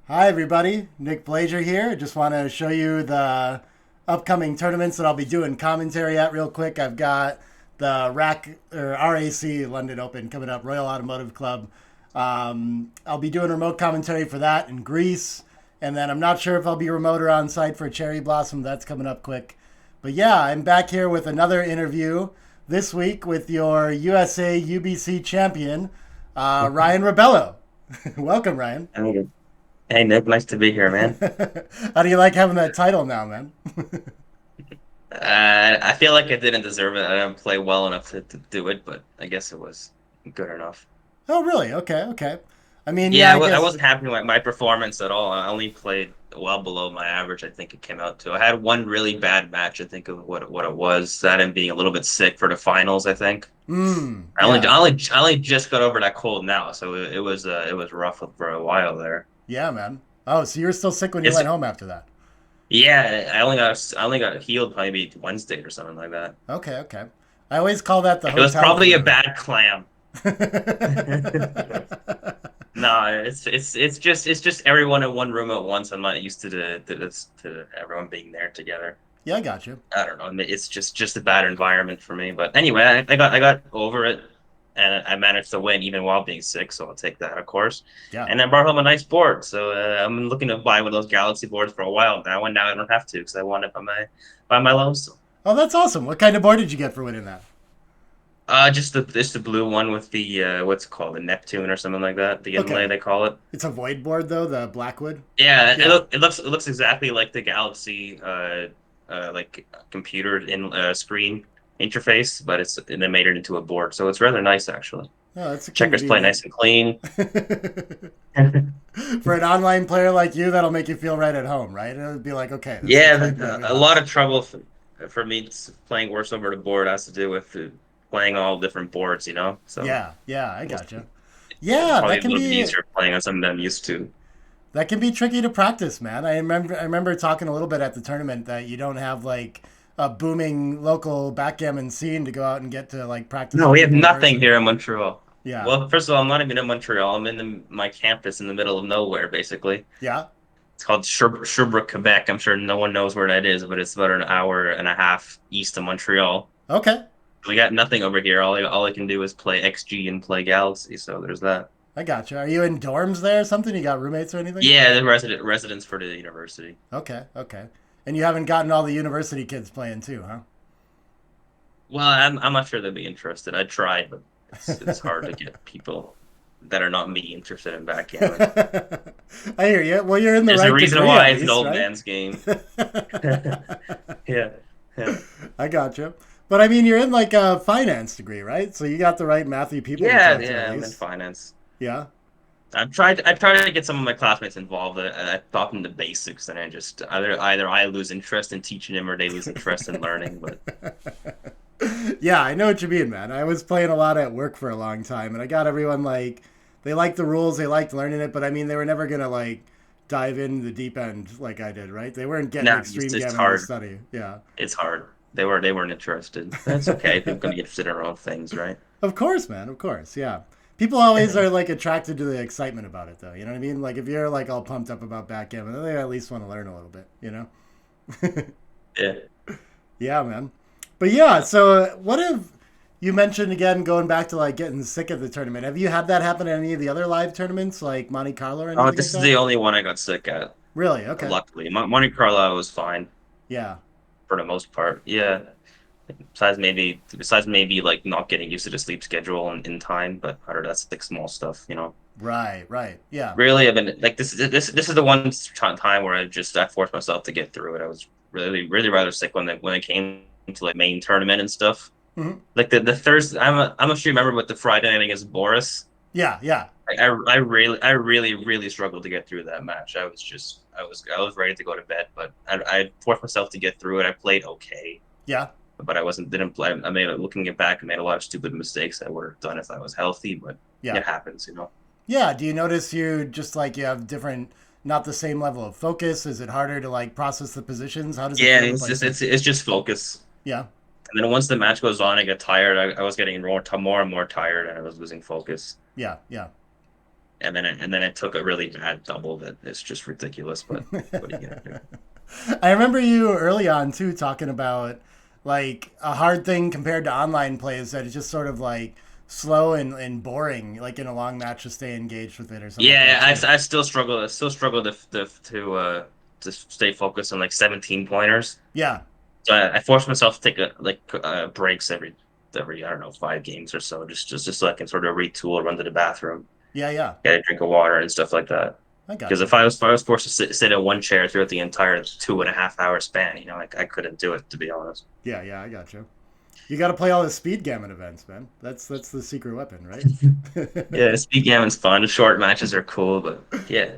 Hi, everybody. Nick Blazer here. Just want to show you the upcoming tournaments that I'll be doing commentary at real quick. I've got the RAC London Open coming up, Royal Automotive Club. I'll be doing remote commentary for that in Greece. And then I'm not sure if I'll be remote or on site for Cherry Blossom. That's coming up quick. But yeah, I'm back here with another interview this week with your USA UBC champion, Ryan Rebelo. Welcome, Ryan. Hey, hey, Nick, nice to be here, man. How do you like having that title now, man? I feel like I didn't deserve it. I didn't play well enough to do it, but I guess it was good enough. Oh, really? Okay, okay. I mean, yeah, Yeah, I I guess. wasn't happy with my performance at all. I only played well below my average, I think it came out to. I had one really bad match, I think of what it was. That and being a little bit sick for the finals, I think. I only Yeah, I only I only just got over that cold now, so it was rough for a while there. yeah, man. Oh, so you were still sick when you It's went home after that? Yeah, I only got healed maybe Wednesday or something like that. Okay, okay. I always call that the It was hotel probably a flu. bad clam. No, it's just everyone in one room at once. I'm not used to to everyone being there together. Yeah, I got you. I don't know. It's just a bad environment for me. But anyway, I got over it, and I managed to win even while being sick. So I'll take that, of course. Yeah. And I brought home a nice board. So I'm looking to buy one of those Galaxy boards for a while now, and now I don't have to because I won it by my lonesome. Oh, that's awesome. What kind of board did you get for winning that? Just the blue one with the what's it called, the Neptune or something like that. The inlay Okay. they call it. It's a void board though, the Blackwood. Yeah, Yeah. it looks exactly like the Galaxy like computer in screen interface, but they made it into a board, so it's rather nice actually. Oh, that's Checkers convenient, play man. nice and clean. For an online player like you, that'll make you feel right at home, right? It'll be like, okay, this is the Yeah, type that we a want. lot of trouble for me playing worse over the board has to do with playing all different boards, So Yeah, yeah, I it's gotcha. it's Yeah, probably a little bit easier playing on something that I'm used to. that can be tricky to practice, man. I remember talking a little bit at the tournament that you don't have like a booming local backgammon scene to go out and get to like practice No, with we have people in nothing person. here in Montreal. Yeah, Well, first of all, I'm not even in Montreal. I'm in my campus in the middle of nowhere, basically. yeah. It's called Sherbrooke, Quebec. I'm sure no one knows where that is, but it's about an hour and a half east of Montreal. Okay, We got nothing over here. All I can do is play XG and play Galaxy, so there's that. I gotcha. Are you in dorms there or something? You got roommates or anything? Yeah, the residence for the university. Okay, okay. And you haven't gotten all the university kids playing too, huh? Well, I'm not sure they'd be interested. I tried, but it's hard to get people that are not me interested in backgammon. I hear you. Well, you're in the There's a right reason degree why at it's an least, old right? man's game. Yeah, yeah. I gotcha. But I mean, you're in like a finance degree, right? So you got the right mathy people to Yeah, talk to at yeah, I'm in least. finance. Yeah. I tried to get some of my classmates involved. I taught them the basics, and I just either I lose interest in teaching them or they lose interest in learning. But Yeah, I know what you mean, man. I was playing a lot at work for a long time, and I got everyone like they liked the rules, they liked learning it, but I mean, they were never gonna like dive in the deep end like I did, right? They weren't getting no, extreme it's gammon to hard. study. Yeah, It's hard. They weren't interested. That's okay. People can get interested in their own things, right? of course, man. Of course, yeah. People always are like attracted to the excitement about it, though. You know what I mean? Like if you're like all pumped up about backgammon, then they at least want to learn a little bit. You know? Yeah. Yeah, man. But yeah, so what if you mentioned again going back to like getting sick at the tournament? Have you had that happen at any of the other live tournaments, like Monte Carlo or Oh, anything like this is that? the only one I got sick at. Really? Okay. Luckily, Monte Carlo was fine Yeah. for the most part. Yeah. Besides maybe like not getting used to the sleep schedule in time, but other that's like small stuff. Right. Right. Yeah. Really, I've been like this is the one time where I forced myself to get through it. I was really really rather sick when it came to like main tournament and stuff. Hmm. Like the Thursday, I'm not sure you remember, but the Friday night against Boris, Yeah. Yeah. I really struggled to get through that match. I was ready to go to bed, but I forced myself to get through it. I played okay, Yeah. but I wasn't didn't play. I made looking it back, I made a lot of stupid mistakes I would have done if I was healthy, but Yeah. it happens. Yeah. Do you notice you just like you have different, not the same level of focus? Is it harder to like process the positions? How does it Yeah, feel to it's play just sick? it's just focus. Yeah. And then once the match goes on, I get tired. I was getting more and more tired, and I was losing focus. Yeah. Yeah. and then it took a really bad double that is just ridiculous. But what are you gonna do? I remember you early on too talking about like a hard thing compared to online play is that it's just sort of like slow and boring, like in a long match to stay engaged with it or something like Yeah, that too. I still struggle. I still struggle to stay focused on like 17 pointers. Yeah, So I force myself to take breaks every I don't know 5 games or so, just so I can sort of retool, run to the bathroom, yeah, yeah. get a drink of water and stuff like that. I Because gotcha. if I was forced to sit in one chair throughout the entire 2.5 hour span, I couldn't do it, to be honest. Yeah, yeah, I gotcha. You got to play all the speed gammon events, man. That's the secret weapon, right? Yeah, speed gammon's fun. Short matches are cool, but yeah,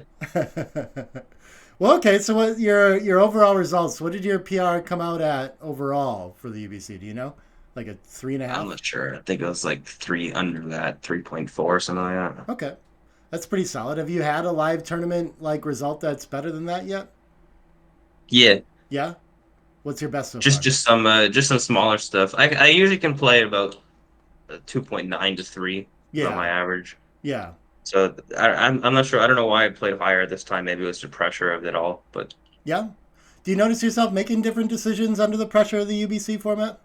Well, okay. So, what your overall results? What did your PR come out at overall for the UBC? Do you know? Like a three and a I'm half? not sure. I think it was like three under that, 3.4 or something like that. Okay, that's pretty solid. Have you had a live tournament like result that's better than that yet? Yeah, Yeah. What's your best so just far? just some smaller stuff. I usually can play about 2.9 to 3, about Yeah. my average. Yeah. So I'm not sure. I don't know why I played higher this time. Maybe it was the pressure of it all. But Yeah. Do you notice yourself making different decisions under the pressure of the UBC format?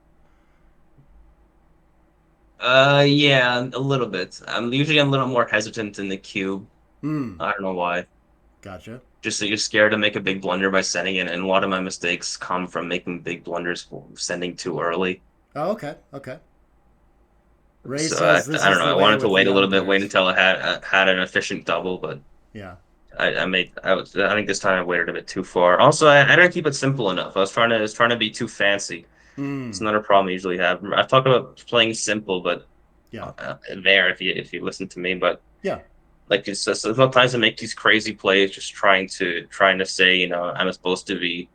yeah, a little bit. I'm a little more hesitant in the cube. Hmm. I don't know why. Gotcha. Just that you're scared to make a big blunder by sending it, and a lot of my mistakes come from making big blunders, sending too early. Oh, okay. Okay. Ray So says this I don't is know. the I way wanted to with the wait a young little bit, wait players. until I had an efficient double, but Yeah. I think this time I waited a bit too far. Also, I didn't keep it simple enough. I was trying to be too fancy. It's Hmm. another problem I usually have. I talk about playing simple, but Yeah. there if you listen to me, but Yeah. like it's just sometimes I make these crazy plays, just trying to say I'm supposed to be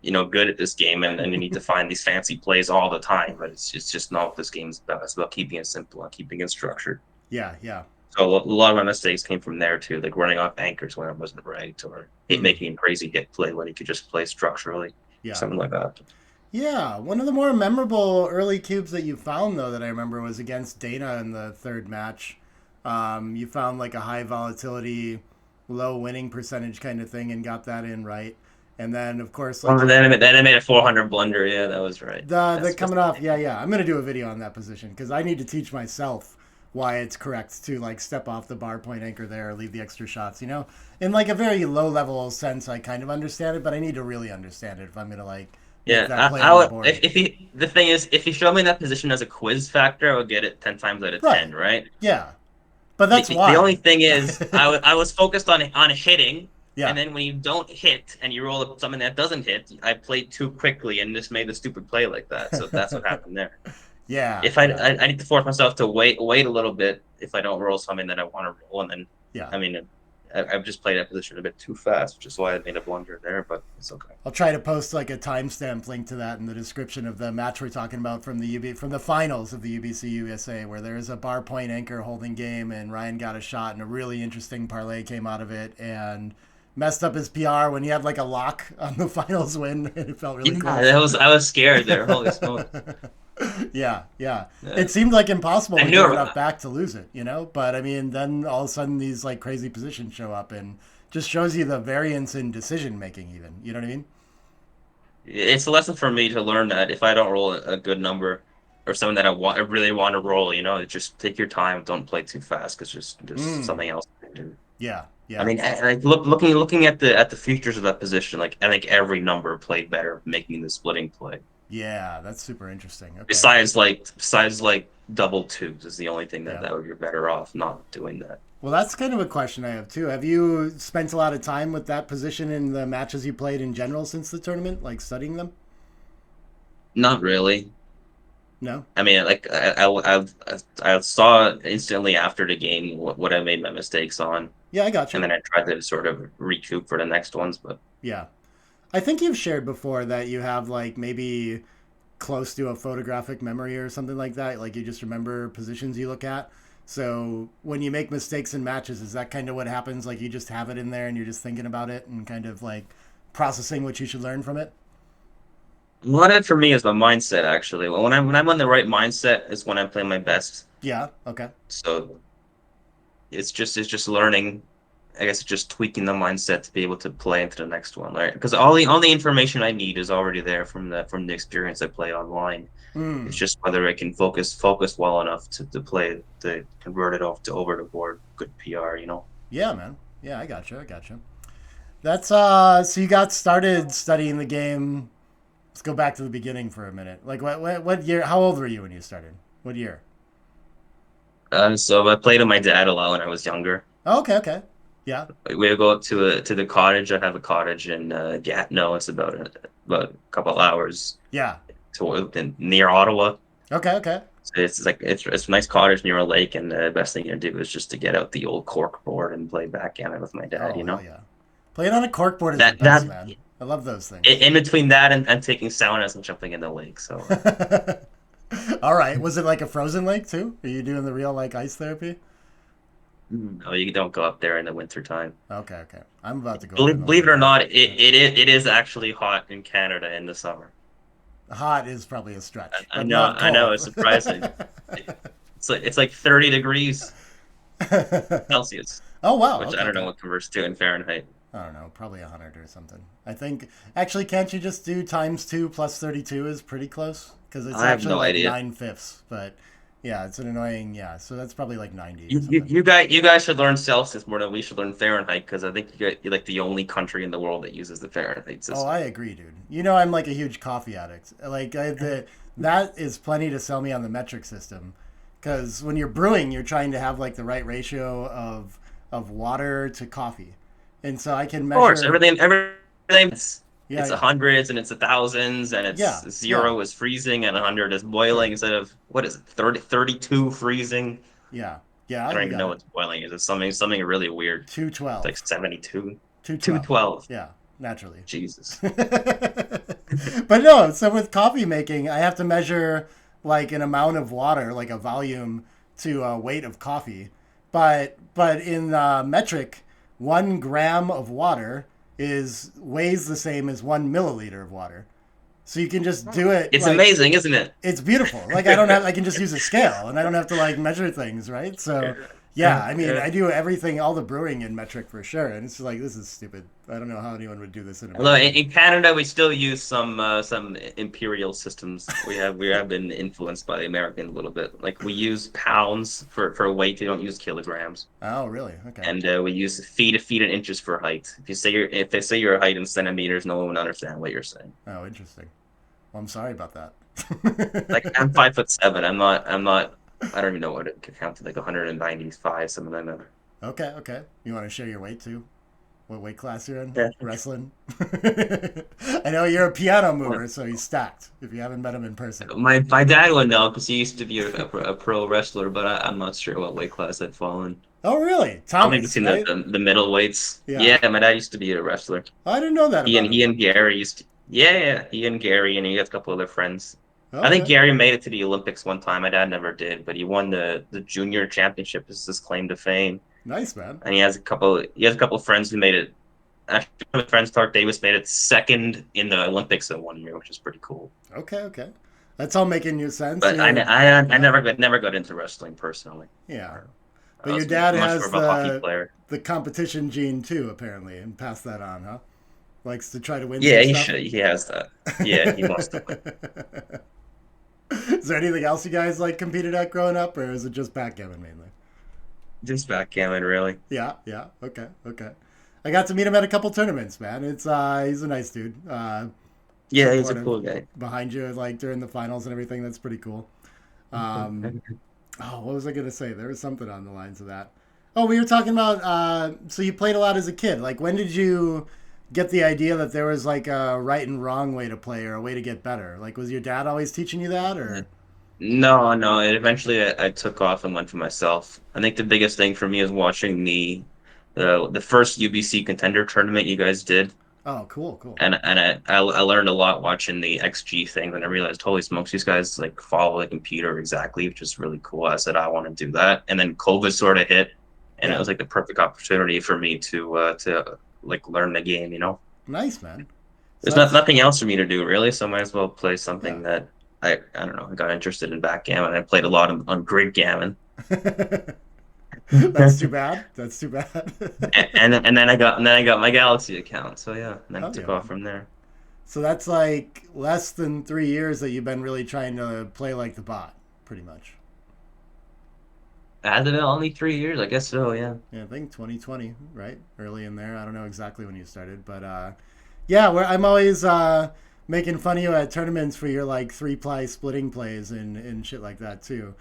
good at this game, and you need to find these fancy plays all the time, but it's just not what this game's about. It's about keeping it simple and keeping it structured. Yeah. Yeah. So a lot of my mistakes came from there too, like running off anchors when it wasn't right, or Hmm. making a crazy hit play when you could just play structurally, Yeah. something like that. Yeah. One of the more memorable early cubes that you found, though, that I remember was against Dana in the third match. You found like a high volatility, low winning percentage kind of thing and got that in right. And then, of course, Well, like then I made a 400 blunder. Yeah, that was right. the That's coming off, yeah, yeah. I'm gonna do a video on that position because I need to teach myself why it's correct to like step off the bar point anchor there or leave the extra shots. In like a very low level sense, I kind of understand it, but I need to really understand it if I'm gonna like make Yeah, that play I on the would board. the thing is, if you show me that position as a quiz factor, I would get it 10 times out of Right. 10, right? Yeah. But The, that's the, the only why. thing is, I was focused on hitting, and Yeah. then when you don't hit and you roll up something that doesn't hit, I played too quickly and just made the stupid play like that. So that's what happened there. Yeah. If I, Yeah. I I need to force myself to wait a little bit if I don't roll something that I want to roll, and then Yeah. I mean I've just played that position a bit too fast, which is why I made a blunder there, but it's okay. I'll try to post like a timestamp link to that in the description of the match we're talking about from the finals of the UBC USA, where there is a bar point anchor holding game, and Ryan got a shot, and a really interesting parlay came out of it, and messed up his PR when he had like a lock on the finals win, and it felt really Yeah, close. I was scared there. Holy smokes! Yeah, yeah. Yeah. It seemed like impossible I to knew give it. enough back to lose it. But I mean, then all of a sudden these like crazy positions show up and just shows you the variance in decision making. Even you know what I mean? It's a lesson for me to learn that if I don't roll a good number or something that I really want to roll, just take your time. Don't play too fast because there's Mm, something else to do. yeah, I yeah, mean, like looking at the features of that position, like I think every number played better making the splitting play. yeah. That's super interesting. Okay, Besides like double twos is the only thing yeah. that would you're better off not doing that. Well, that's kind of a question I have too. Have you spent a lot of time with that position in the matches you played in general since the tournament, like studying them? Not really. No. I mean, like I saw instantly after the game what I made my mistakes on, Yeah, I and gotcha. then I tried to sort of recoup for the next ones. But Yeah, I think you've shared before that you have like maybe close to a photographic memory or something like that. Like you just remember positions you look at. So when you make mistakes in matches, is that kind of what happens? Like you just have it in there and you're just thinking about it and kind of like processing what you should learn from it? a lot of it for me is my mindset. Actually, when I'm on the right mindset is when I'm playing my best. Yeah. Okay. So it's just learning. I guess it's just tweaking the mindset to be able to play into the next one, right? Because all the information I need is already there from the experience I play online. It's Hmm. just whether I can focus well enough to convert it off to over the board. Good PR, you know. Yeah, man. Yeah, I got you. I got you. That's so you got started studying the game. Let's go back to the beginning for a minute. Like what year? How old were you when you started? What year? So I played with my dad a lot when I was younger. Oh, okay, okay. Yeah, We would go up to the cottage. I have a cottage in Gatineau. It's about a couple hours yeah. near Ottawa. Okay, okay. So it's a nice cottage near a lake, and the best thing to do is just to get out the old cork board and play backgammon with my dad. Oh You hell know yeah. Playing on a corkboard is the that best, that man. I love those things. in between that and taking saunas and jumping in the lake. So All right. Was it like a frozen lake too? Are you doing the real like ice therapy? no, you don't go up there in the winter time. Okay, okay. I'm about to go up in Believe, the believe it or winter. not, Yeah. it is actually hot in Canada in the summer. Hot is probably a stretch, I but know, not I know, it's cold. surprising. It's like 30 degrees Celsius, Oh wow. which Okay, I don't know okay. what converts to in Fahrenheit. I don't know, probably 100 or something. I think actually, can't you just do times two plus 32 is pretty close because it's I have actually no like idea. 9/5. But yeah, it's an annoying. Yeah, so that's probably like 90 or You, you, something. you guys should learn Celsius more than we should learn Fahrenheit because I think you're like the only country in the world that uses the Fahrenheit Oh, system. I agree, dude. You know, I'm like a huge coffee addict. Like that is plenty to sell me on the metric system because when you're brewing, you're trying to have like the right ratio of water to coffee, and so I can Of course, measure. everything Yeah, it's a hundreds and it's a thousands and yeah, it's yeah, 0 is freezing and 100 is boiling correct. instead of what is it 32 freezing. Yeah, yeah, I don't you even got know it. what's boiling. Is it something really weird? It's like 212. 72, 212. 212. Yeah, naturally. Jesus. But no, so with coffee making, I have to measure like an amount of water, like a volume to a weight of coffee. But in metric, 1 gram of water is weighs the same as 1 milliliter of water. So you can just do it It's like amazing, isn't it? it's beautiful. Like I don't have, I can just use a scale and I don't have to like measure things, right? So yeah, I mean, Yeah. I do everything, all the brewing in metric for sure, and it's just like this is stupid. I don't know how anyone would do this in Although in, American. in Canada we still use some imperial systems. We have been influenced by the American a little bit. Like we use pounds for weight. We don't use kilograms. Oh, really? Okay. And we use feet and inches for height. If they say your height in centimeters, no one would understand what you're saying. Oh, interesting. Well, I'm sorry about Like that. I'm 5'7". I'm not. I don't even know what it could count to like 195. Some of them. Okay, okay. You want to share your weight too? What weight class you're in? Yeah. Wrestling? I know you're a piano mover, so he's stacked. If you haven't met him in person. My dad would know because he used to be a pro wrestler, but I'm not sure what weight class I'd fall in. Oh, really? Probably Thomas, between the, right? the, the middle weights. Yeah. Yeah, my dad used to be a wrestler. I didn't know that He and about he him. and Gary used to. Yeah, yeah, he and Gary and he has a couple other friends. I think Okay. Gary made it to the Olympics one time. My dad never did, but he won the junior championship. Is his claim to fame. Nice, man. And he has a couple of friends who made it. Actually, one of his friends, Clark Davis, made it second in the Olympics in one year, which is pretty cool. Okay, okay. That's all making you sense. But I, You're, I, I yeah, never got into wrestling personally. yeah. I But your was dad much more has of a hockey the player. competition gene too, apparently, and passed that on, huh? Likes to try to win Yeah, some he stuff. should. He has that. Yeah, he wants to win. Is there anything else you guys like competed at growing up, or is it just backgammon mainly? Just backgammon, really. Yeah, yeah. Okay, okay. I got to meet him at a couple tournaments, man. It's he's a nice dude. Yeah, he's a Supportive cool guy. behind you, like during the finals and everything. That's pretty cool. Um, oh, what was I gonna say? There was something on the lines of that. Oh, we were talking about. So you played a lot as a kid. Like, when did you get the idea that there was like a right and wrong way to play or a way to get better? Like, was your dad always teaching you that, or? No, no. And eventually, I took off and went for myself. I think the biggest thing for me is watching the first UBC Contender tournament you guys did, Oh, cool, cool. and I learned a lot watching the XG thing. And I realized, holy smokes, these guys like follow the computer exactly, which is really cool. I said I want to do that, and then COVID sort of hit, and it Yeah, was like the perfect opportunity for me to like learn the game. nice, man. So There's not that's nothing else for me to do really, so I might as well play yeah. something that I don't know. I got interested in backgammon. I played a lot on grid gammon. That's too bad. That's too bad. and then I got my Galaxy account. So yeah, and then Oh it took yeah. off from there. So that's like less than 3 years that you've been really trying to play like the bot, pretty much. Has it been only 3 years? I guess so. Yeah. Yeah, I think 2020, right? Early in there. I don't know exactly when you started, but yeah, I'm always making fun of you at tournaments for your like three-ply splitting plays and shit like that too.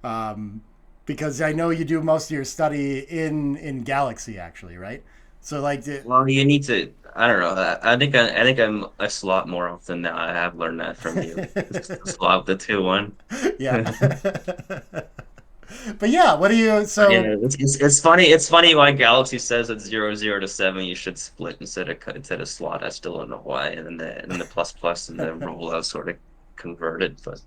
Um, because I know you do most of your study in Galaxy actually, right? So like, Well, you need to. I don't know. I think I'm a slot more often now. I have learned that from you. Slot the 2-1. yeah. But yeah, what do you? Yeah, So it's funny. It's funny why Galaxy says it's 0-0 to 7. You should split instead of slot. I still don't know why. And then the plus plus and the rollout sort of converted. But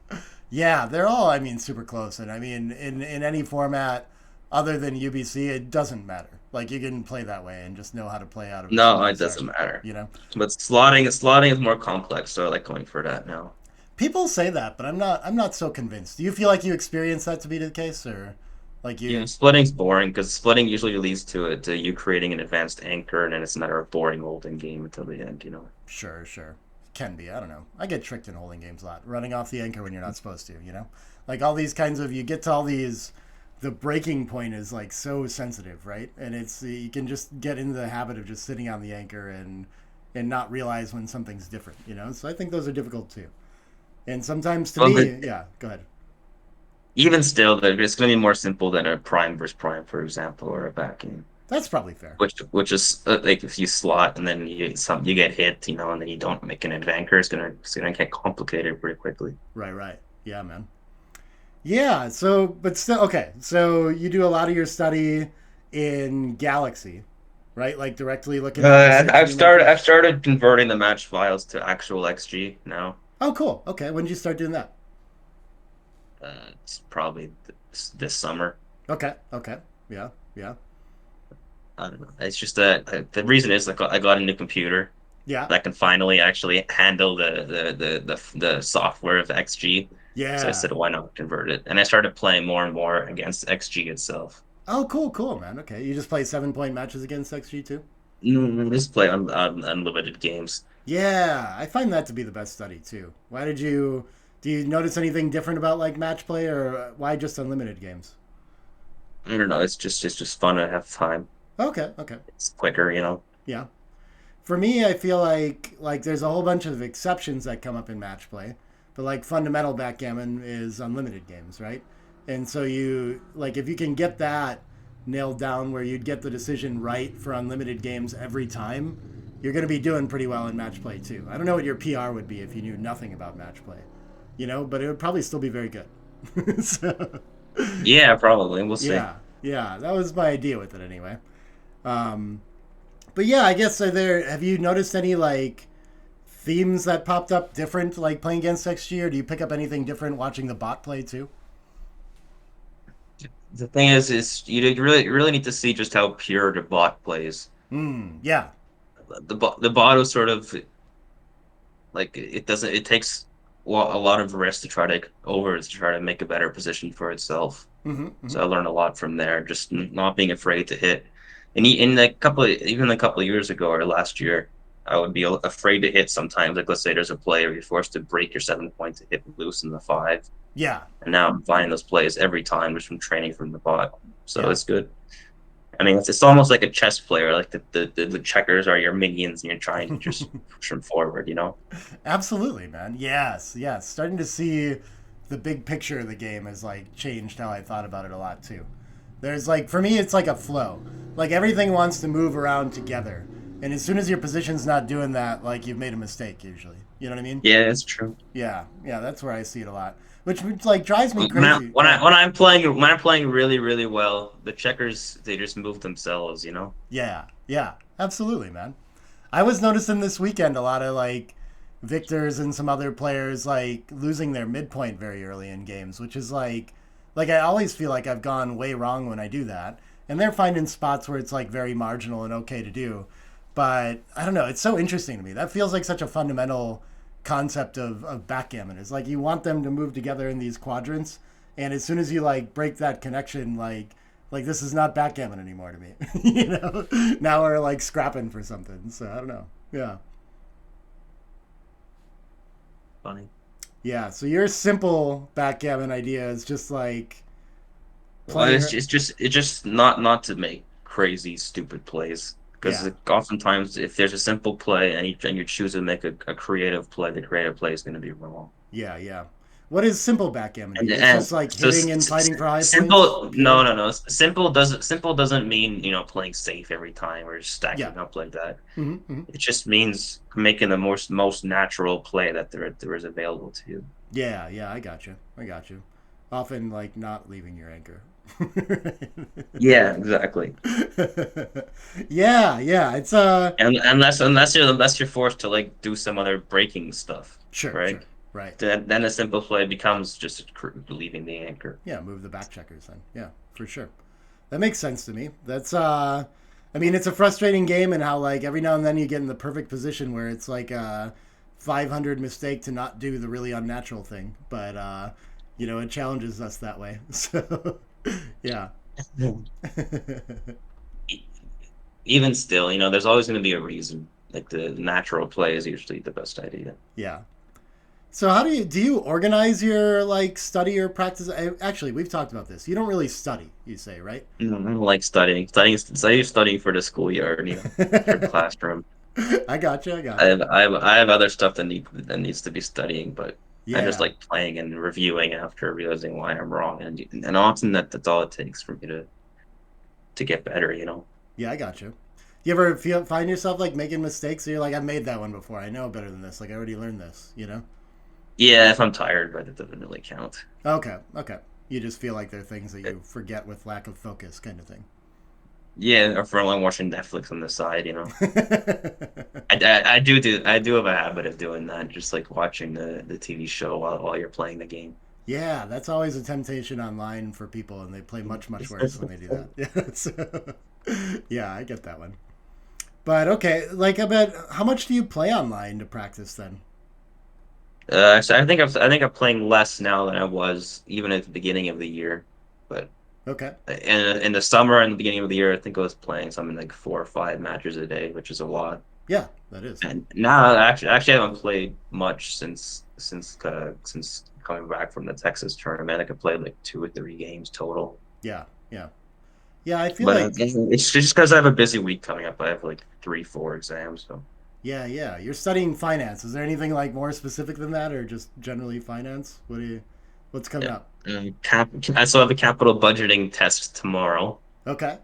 yeah, they're all, I mean, super close. And I mean, in any format other than UBC, it doesn't matter. Like, you can play that way and just know how to play out of a no, splitting it start, doesn't matter. you know? But slotting is more complex. So I like going for that now. People say that, but I'm not so convinced. Do you feel like you experienced that to be the case, or like Yeah, you? splitting's boring because splitting usually leads to you creating an advanced anchor, and then it's another boring holding game until the end. Sure, sure. Can be. I don't know. I get tricked in holding games a lot. Running off the anchor when you're not supposed to, you know? Like all these kinds of, you get to all these, the breaking point is like so sensitive, right? And it's, you can just get into the habit of just sitting on the anchor and not realize when something's different, you know? So I think those are difficult too. And sometimes to Well, me, yeah, go ahead. even still, it's going to be more simple than a prime versus prime, for example, or a back game. That's probably fair. Which is like if you slot and then you get hit, and then you don't make an anchor, it's gonna get complicated pretty quickly. Right, right. Yeah, man. Yeah, so, but still, okay. So you do a lot of your study in Galaxy, right? Like directly looking at mistakes I've you make. started I've started converting the match files to actual XG now. Oh, cool. Okay, when did you start doing that? It's probably this summer. Okay, okay. Yeah, yeah, I don't know. It's just that the reason is I got a new computer yeah, that can finally actually handle the software of XG. So I yeah. said, why not convert it? And I started playing more and more against XG itself. Oh, cool, cool, man. Okay, you just play 7 point matches against XG too? Just play on unlimited games. Yeah, I find that to be the best study too. Why did you? Do you notice anything different about like match play, or why just unlimited games? I don't know. It's just fun to have time. Okay, okay, It's quicker. yeah. For me, I feel like there's a whole bunch of exceptions that come up in match play, but like fundamental backgammon is unlimited games, right? And so you like if you can get that nailed down where you'd get the decision right for unlimited games every time, you're going to be doing pretty well in match play too. I don't know what your PR would be if you knew nothing about match play, but it would probably still be very good. So, Yeah, probably. We'll see. yeah, yeah, that was my idea with it anyway. Um, but yeah, I guess have you noticed any like themes that popped up different like playing against XG, or do you pick up anything different watching the bot play too? The thing is you really need to see just how pure the bot plays. Yeah. The bot is sort of like it doesn't. It takes a lot of risk to try to make a better position for itself. Mm-hmm, mm-hmm. So I learned a lot from there, just not being afraid to hit. And in a couple of years ago or last year, I would be afraid to hit sometimes. Like let's say there's a play where you're forced to break your 7 point to hit loose in the 5, Yeah. and now I'm finding those plays every time just from training from the bot. So Yeah. it's good. I mean, it's almost like a chess player. Like the checkers are your minions, and you're trying to just push them forward. Absolutely, man. Yes, yes. Starting to see the big picture of the game has like changed how I thought about it a lot too. There's like for me it's like a flow. Like everything wants to move around together. And as soon as your position's not doing that, like you've made a mistake usually. You know what I mean? Yeah, it's true. Yeah. Yeah, that's where I see it a lot. Which like drives me When I, crazy. when I when I'm playing really really well, the checkers they just move themselves. Yeah. Yeah. Absolutely, man. I was noticing this weekend a lot of like victors and some other players like losing their midpoint very early in games, which is like I always feel like I've gone way wrong when I do that. And they're finding spots where it's like very marginal and okay to do. But I don't know, it's so interesting to me. That feels like such a fundamental concept of backgammon. It's like you want them to move together in these quadrants, and as soon as you like break that connection, like Like this is not backgammon anymore to me. You know, now we're like scrapping for something. So I don't know. Yeah. Funny. Yeah. So your simple backgammon idea is just like Well, playing. it's just not to make crazy stupid plays because Yeah. oftentimes if there's a simple play and you choose to make a creative play, the creative play is going to be wrong. Yeah. Yeah. What is simple backgammon to you? It's And just like so hitting and fighting for high points. simple, Pure. no. Simple doesn't mean playing safe every time or just Yeah. stacking up like that. Mm-hmm. It just means making the most natural play that there is available to you. Yeah. Yeah. I got you. I got you. Often like not leaving your anchor. Yeah, exactly. Yeah. Yeah. It's And unless you're forced to like do some other breaking stuff, sure. right? Sure. Right. Then a simple play becomes just leaving the anchor. Yeah, move the back checkers then. Yeah, for sure. That makes sense to me. That's I mean, it's a frustrating game and how like every now and then you get in the perfect position where it's like a 500 mistake to not do the really unnatural thing, but you know, it challenges us that way. So, yeah. E- Even still, there's always going to be a reason. Like the natural play is usually the best idea. Yeah. So how do you organize your like study or practice? Actually, we've talked about this. You don't really study, you say, right? I don't like studying for the schoolyard, for the classroom. I got you. I got I you. have I have I have other stuff that needs to be studying, but I just Yeah. like playing and reviewing after realizing why I'm wrong, and often that's all it takes for me to get better. Yeah, I got you. You ever find yourself like making mistakes? Or you're like, I've made that one before. I know better than this. Like, I already learned this. You know? Yeah, if I'm tired, but it doesn't really count. Okay, okay. You just feel like they're things that you forget with lack of focus, kind of thing. Yeah, or for when I'm watching Netflix on the side. I do have a habit of doing that, just like watching the TV show while you're playing the game. Yeah, that's always a temptation online for people, and they play much, much worse when they do that. Yeah, yeah, I get that one. But okay, like, about how much do you play online to practice then? So I think I'm playing less now than I was even at the beginning of the year, but Okay, in the summer and the beginning of the year, I think I was playing something like 4 or 5 matches a day, which is a lot. yeah, that is. And now actually I haven't played much since coming back from the Texas tournament. I could play like 2 or 3 games total. Yeah, yeah, yeah. I feel But like it's just because I have a busy week coming up. I have like 3, 4 exams. So yeah, yeah. You're studying finance. Is there anything like more specific than that, or just generally finance? What's coming yeah. up? I still have a capital budgeting test tomorrow. Okay,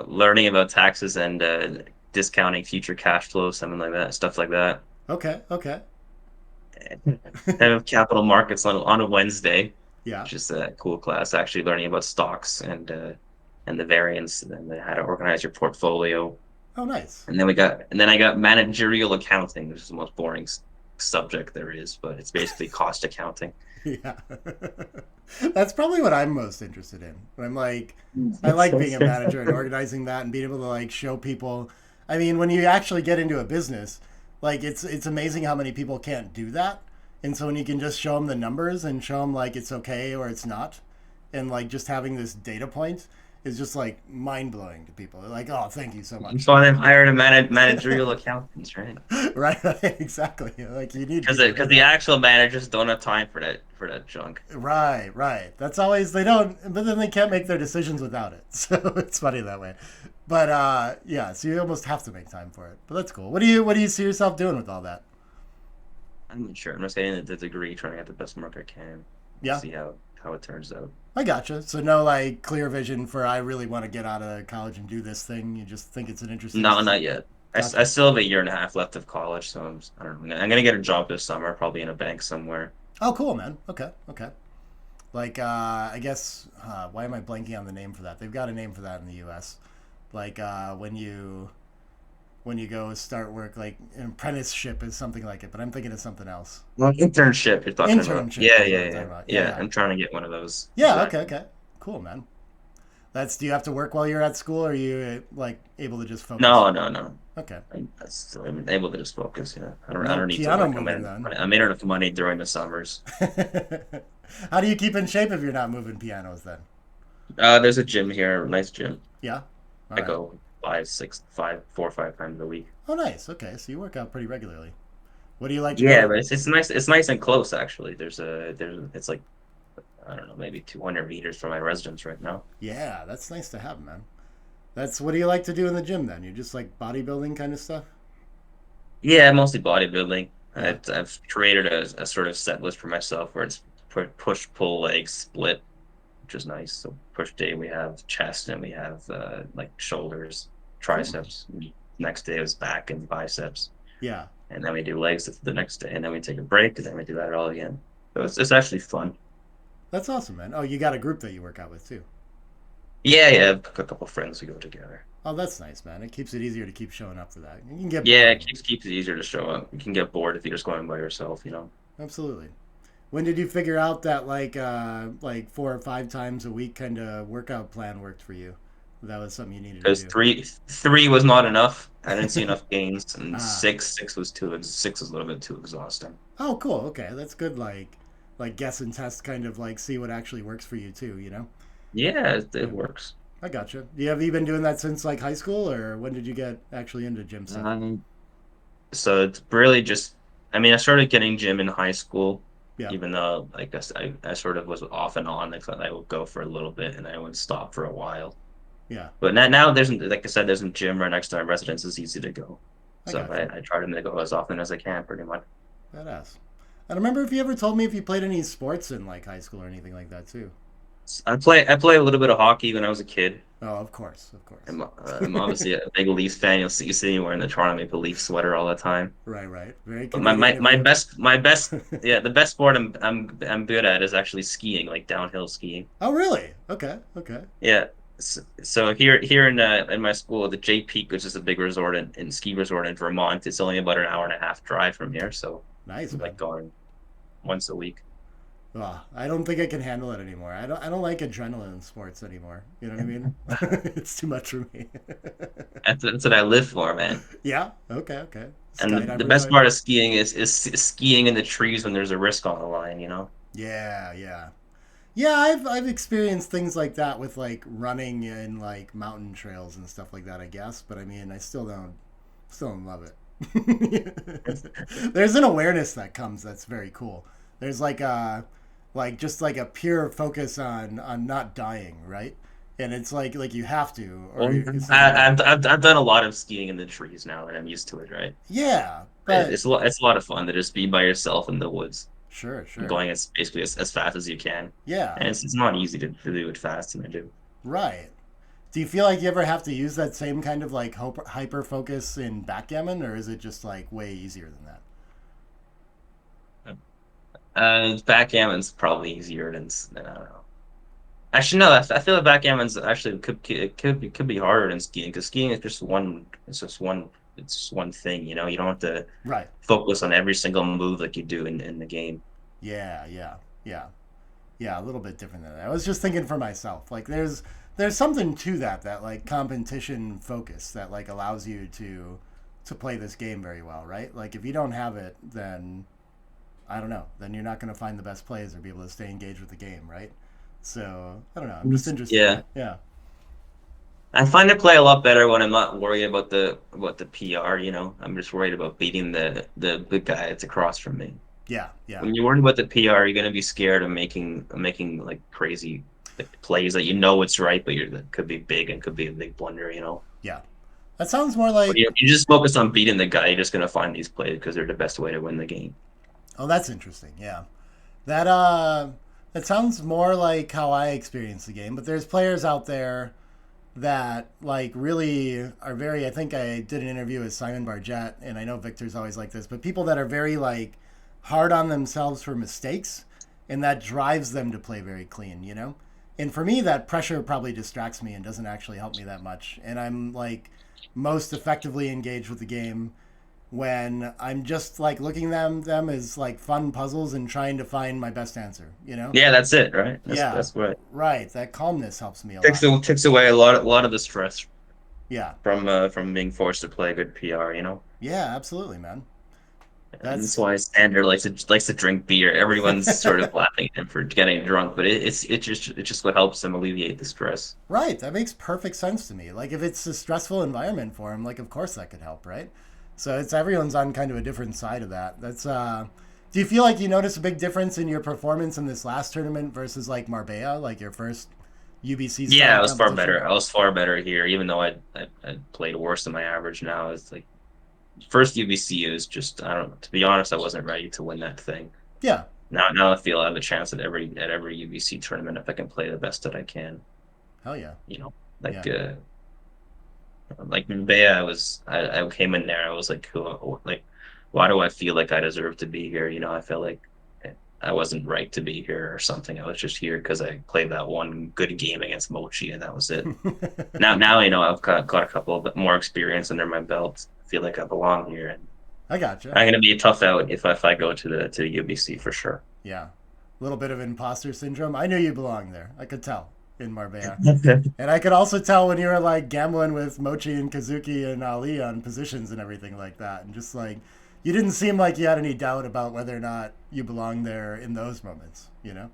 Learning about taxes and discounting future cash flows, something like that, stuff like that. okay, okay. I have capital markets on a Wednesday, Yeah. which is a cool class. Actually, learning about stocks and the variance and how to organize your portfolio. Oh, nice. And then I got managerial accounting, which is the most boring subject there is, but it's basically cost accounting. Yeah. That's probably what I'm most interested in. I'm like, I like being a manager and organizing that and being able to like show people. I mean, when you actually get into a business, like it's amazing how many people can't do that. And so when you can just show them the numbers and show them like it's okay or it's not, and like just having this data point is just like mind blowing to people. They're like, "Oh, thank you so much." So then hired a managerial accountants, right? Right, right, exactly. Like you need Because people to because do the that. actual managers don't have time for that junk. Right, right. That's always they don't, but then they can't make their decisions without it. So it's funny that way. But yeah, so you almost have to make time for it. But that's cool. What do you see yourself doing with all that? I'm not sure. I'm just getting the degree, trying to get the best mark I can. Yeah, See how it turns out. I gotcha. So no like clear vision for I really want to get out of college and do this thing. You just think it's an interesting. No, not yet. I Gotcha. still have a year and a half left of college, so I don't know. I'm gonna get a job this summer, probably in a bank somewhere. Oh, cool, man. Okay, okay. Like I guess why am I blanking on the name for that? They've got a name for that in the U.S. Like when you go start work, like an apprenticeship is something like it. But I'm thinking of something else. Well, internship you're talking about? Internship Yeah, is what yeah, I'm talking yeah, about. Yeah, yeah. yeah. I'm trying to get one of those. Yeah, okay, Exactly. okay. Cool, man. Do you have to work while you're at school or are you like able to just focus? No, no, no. Okay. I'm able to just focus. Yeah, I No don't need to piano like. moving then. I made enough money during the summers. How do you keep in shape if you're not moving pianos then? There's a gym here, nice gym. Yeah. All I right. go 4 or 5 times a week. Oh, nice. Okay, so you work out pretty regularly. What do you like to go Yeah, to? but it's nice. It's nice and close actually. It's like I don't know, maybe 200 meters from my residence right now. Yeah, that's nice to have, man. That's what do you like to do in the gym then? You just like bodybuilding kind of stuff? Yeah, mostly bodybuilding. Yeah. I've created a sort of set list for myself where it's push, pull, leg, split, which is nice. So push day we have chest and we have like shoulders, Cool. triceps. Next day is back and biceps, Yeah. and then we do legs the next day, and then we take a break, and then we do that all again. So it's actually fun. That's awesome, man. Oh, you got a group that you work out with too. Yeah, yeah. A couple friends we go together. Oh, that's nice, man. It keeps it easier to keep showing up for that. You can get Yeah, bored. it keeps it easier to show up. You can get bored if you're just going by yourself. Absolutely. When did you figure out that like 4 or 5 times a week kind of workout plan worked for you? That was something you needed to Because do. three was not enough. I didn't see enough gains, and Ah. six was a little bit too exhausting. Oh, cool. Okay, that's good. Like guess and test, kind of like see what actually works for you too. You know. Yeah, it Yeah. works. I gotcha. Have you been doing that since like high school, or when did you get actually into gym stuff? Um, so it's really just. I mean, I started getting gym in high school, Yeah. even though I guess I sort of was off and on. Like I would go for a little bit, and I would stop for a while. Yeah. But now there's like I said, there's a gym right next to my residence. It's easy to go, I so gotcha. I try to go as often as I can, pretty much. Badass. I don't remember if you ever told me if you played any sports in like high school or anything like that too. I play a little bit of hockey when I was a kid. Oh, of course, of course. I'm obviously a big Leafs fan. You see me wearing the Toronto Maple Leaf sweater all the time. Right, right. Very But my, Canadian my, of my you. best my best yeah the best sport I'm good at is actually skiing, like downhill skiing. Oh, really? Okay, okay. Yeah. So here in my school, the J Peak, which is a big resort in ski resort in Vermont, it's only about an hour and a half drive from here. So Nice, I'm like man. going once a week. Oh, I don't think I can handle it anymore. I don't like adrenaline in sports anymore. You know what I mean? It's too much for me. That's what I live for, man. Yeah. Okay. Okay. And the Skydiver best type. part of skiing is skiing in the trees when there's a risk on the line. Yeah. Yeah. Yeah. I've experienced things like that with like running in like mountain trails and stuff like that. I guess, but I mean, I still don't love it. There's an awareness that comes that's very cool. There's like just like a pure focus on not dying, right? And it's like you have to, or Well, it's not worth it. I've done a lot of skiing in the trees now, and I'm used to it, right? Yeah, but It's a lot of fun to just be by yourself in the woods, sure, and sure. going as basically as fast as you can. Yeah, And it's not easy to do it fast, and I do. right. Do you feel like you ever have to use that same kind of like hyper focus in backgammon, or is it just like way easier than that? Backgammon's probably easier than I don't know. Actually, no. I feel like backgammon's actually could be harder than skiing because skiing is just one. It's just one thing. You don't have to Right. focus on every single move like you do in the game. Yeah, yeah, yeah. Yeah, a little bit different than that. I was just thinking for myself. Like there's something to that like competition focus that like allows you to play this game very well, right? Like if you don't have it, then I don't know. Then you're not going to find the best plays or be able to stay engaged with the game, right? So I don't know. I'm just interested. Yeah. Yeah, I find it play a lot better when I'm not worried about the PR. I'm just worried about beating the big guy that's across from me. yeah, yeah, When you're worried about the PR, you're gonna be scared of making like crazy like, plays that you know it's right, but that could be big and could be a big blunder. yeah. That sounds more But like. you just focus on beating the guy. You're just gonna find these plays because they're the best way to win the game. Oh, that's interesting. Yeah, that that sounds more like how I experience the game. But there's players out there that like really are very. I think I did an interview with Simon Barjett, and I know Victor's always like this, but people that are very like hard on themselves for mistakes, and that drives them to play very clean, you know. And for me, that pressure probably distracts me and doesn't actually help me that much. And I'm like most effectively engaged with the game when I'm just like looking at them as like fun puzzles and trying to find my best answer, you know? Yeah, that's it, right? That's Yeah, that's what right. That calmness helps me a lot. takes away a lot of the stress Yeah. from being forced to play good PR. Yeah, absolutely, man. And that's That's why Sander likes to drink beer. Everyone's sort of laughing at him for getting drunk, but it's just what helps him alleviate the stress. right. That makes perfect sense to me. Like if it's a stressful environment for him, like of course that could help, right? So it's everyone's on kind of a different side of that. That's do you feel like you notice a big difference in your performance in this last tournament versus like Marbella, like your first UBC Yeah, style I was far competition? better. I was far better here, even though I played worse than my average now. It's like first UBC is just I don't know. To be honest, I wasn't ready to win that thing. Yeah. Now I feel I have a chance at every UBC tournament if I can play the best that I can. Hell yeah. You know, Yeah. like in Bay, I came in there. I was like, cool. Like, why do I feel like I deserve to be here? I feel like I wasn't right to be here or something. I was just here because I played that one good game against Mochi, and that was it. Now I've got a couple of bit more experience under my belt. I feel like I belong here, and I gotcha. I'm gonna be a tough out if I go to the UBC for sure. Yeah. A little bit of imposter syndrome. I knew you belonged there. I could tell in Marbella. And I could also tell when you were like gambling with Mochi and Kazuki and Ali on positions and everything like that. And just like, you didn't seem like you had any doubt about whether or not you belonged there in those moments, you know?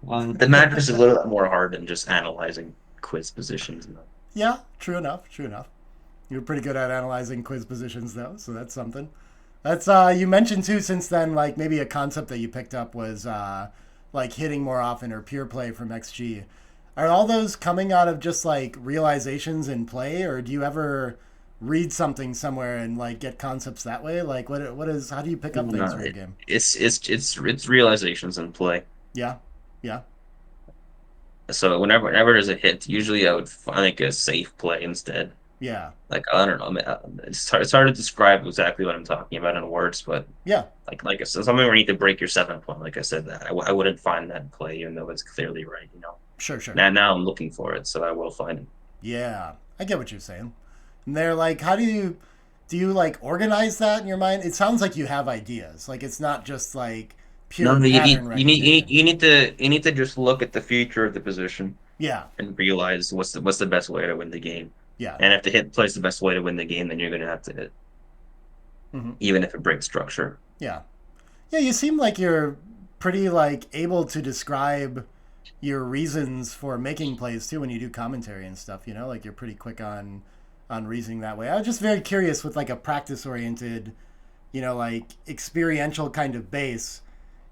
Well, the match is a little bit more hard than just analyzing quiz positions. Yeah, true enough. True enough. You're pretty good at analyzing quiz positions though, so that's something. That's you mentioned too since then like maybe a concept that you picked up was like hitting more often or pure play from XG. Are all those coming out of just like realizations in play or do you ever read something somewhere and like get concepts that way? Like what is how do you pick up things No, for your game? it's realizations in play. Yeah. Yeah. So whenever there's a hit, usually I would find like a safe play instead. Yeah. Like I don't know, I mean, it's hard to describe exactly what I'm talking about in words, but Yeah. like I said, something where you need to break your 7 point. Like I said, that I wouldn't find that play even though it's clearly right. Sure, sure. Now I'm looking for it, so I will find it. Yeah. I get what you're saying. And they're like, how do you like organize that in your mind? It sounds like you have ideas. Like it's not just like No, pure you need pattern you need you need recognition. you need to just look at the future of the position Yeah, and realize what's the best way to win the game. yeah, And if the hit plays the best way to win the game, then you're gonna have to hit, hmm, even if it breaks structure. yeah, yeah. You seem like you're pretty like able to describe your reasons for making plays too when you do commentary and stuff. You know, like you're pretty quick on reasoning that way. I was just very curious with like a practice oriented, like experiential kind of base.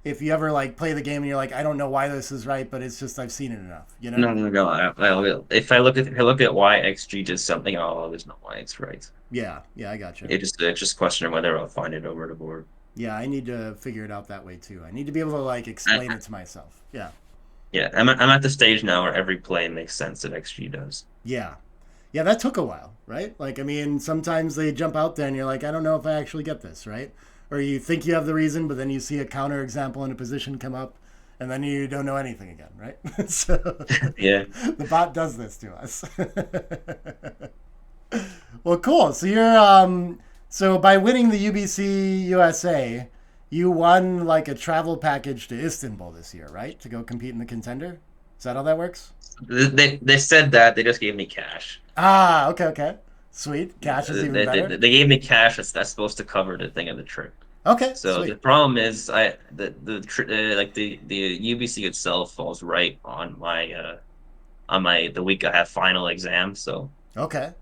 If you ever like play the game and you're like, I don't know why this is right, but it's just I've seen it enough. You know? No, no, no. If I look at why XG did something, oh, there's no why it's right. Yeah, yeah, I gotcha. It's just a question of whether I'll find it over the board. Yeah, I need to figure it out that way too. I need to be able to like I, explain it to myself. Yeah. yeah, I'm at the stage now where every play makes sense that XG does. Yeah. Yeah, that took a while, right? Like, I mean, sometimes they jump out there and you're like, I don't know if I actually get this, right? Or you think you have the reason, but then you see a counter example in a position come up and then you don't know anything again, right? So Yeah. the bot does this to us. Well, cool. So so by winning the UBC USA, you won like a travel package to Istanbul this year, right? To go compete in the contender? Is that how that works? They said that they just gave me cash. Ah, okay, okay. Sweet. Cash is even They, they, better. they gave me cash that's supposed to cover the thing of the trip. Okay, So the sweet. problem is like the UBC itself falls right on the week I have final exam. So Okay.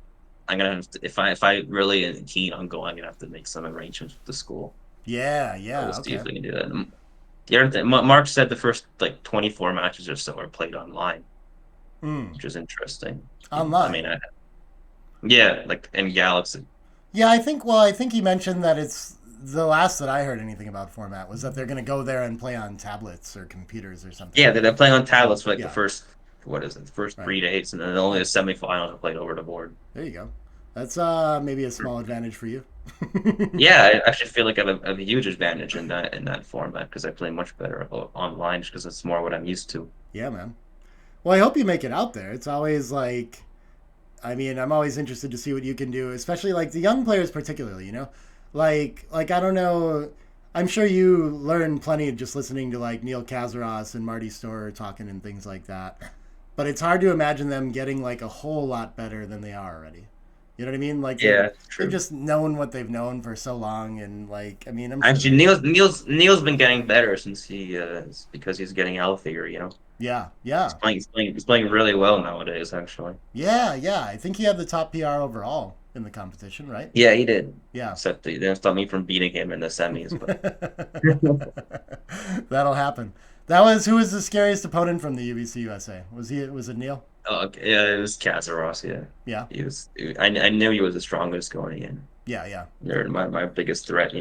I'm gonna have to, if I really am keen on going, I'm gonna have to make some arrangements with the school. Yeah, So we'll yeah, see if okay. we can do that. The other thing, Mark said the first like 24 matches or so are played online, Hmm. which is interesting. I Online. mean, yeah, like in Galaxy. Yeah, I think he mentioned that it's the last that I heard anything about format was that they're going to go there and play on tablets or computers or something, Yeah, right? they're playing on tablets for like the Yeah, first what is it, the first right. 3 days, and then only the Right. semifinals are played over the board. There you go. That's maybe a small advantage for you. Yeah, I actually feel like I have a huge advantage in that format because I play much better online just because it's more what I'm used to. Yeah, man. Well, I hope you make it out there. It's always like I mean, I'm always interested to see what you can do, especially like the young players, particularly. Like I don't know. I'm sure you learn plenty just listening to like Neil Kazaros and Marty Storer talking and things like that. But it's hard to imagine them getting like a whole lot better than they are already. You know what I mean? Like Yeah, they've true. just known what they've known for so long, and like I mean, I'm sure Actually, they'll. Neil's been getting better since because he's getting healthier. Yeah, yeah, He's playing really well nowadays. Actually, yeah, yeah. I think he had the top PR overall in the competition, right? yeah, he did. Yeah. Except he didn't stop me from beating him in the semis. But That'll happen. That was who was the scariest opponent from the UBC USA? Was he? Was it Neil? oh, okay, yeah, it was Kazaros. Yeah, Yeah, he was. I knew he was the strongest going in. yeah, yeah, They're my biggest threat.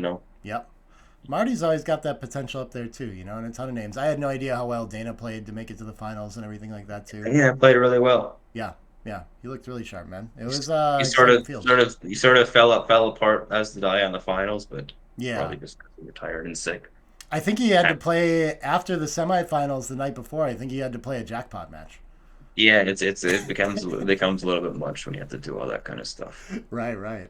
yep. Marty's always got that potential up there too, and a ton of names. I had no idea how well Dana played to make it to the finals and everything like that too. Yeah, played really well. Yeah, yeah, he looked really sharp, man. It He, was he sort exciting of field. sort of he sort of fell apart as did I on the finals, but Yeah, probably just 'cause he retired and sick. I think he had to play after the semifinals the night before. I think he had to play a jackpot match. Yeah, it becomes a little bit much when you have to do all that kind of stuff. Right, right.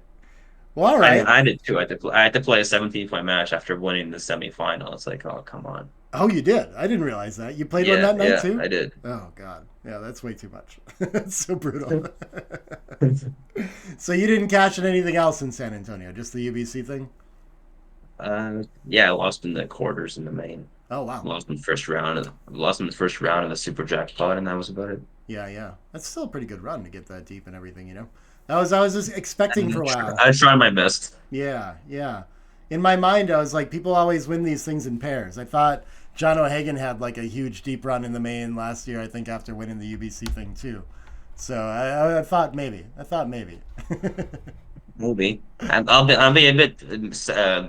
Well, all right. I did too. I had to play a 17-point match after winning the semifinal. It's like, oh, come on. Oh, you did. I didn't realize that. You played one Yeah, that night yeah, too. I did. Oh God, yeah, that's way too much. That's so brutal. So you didn't cash in anything else in San Antonio, just the UBC thing? Yeah, I lost in the quarters in the main. Oh wow. Lost in the first round of the super jackpot, and that was about it. Yeah, yeah. That's still a pretty good run to get that deep and everything. I was just expecting for a while. I tried my best. Yeah, yeah. In my mind, I was like, people always win these things in pairs. I thought John O'Hagan had like a huge deep run in the main last year. I think after winning the UBC thing too. So I thought maybe. I thought maybe. Maybe. I'll be a bit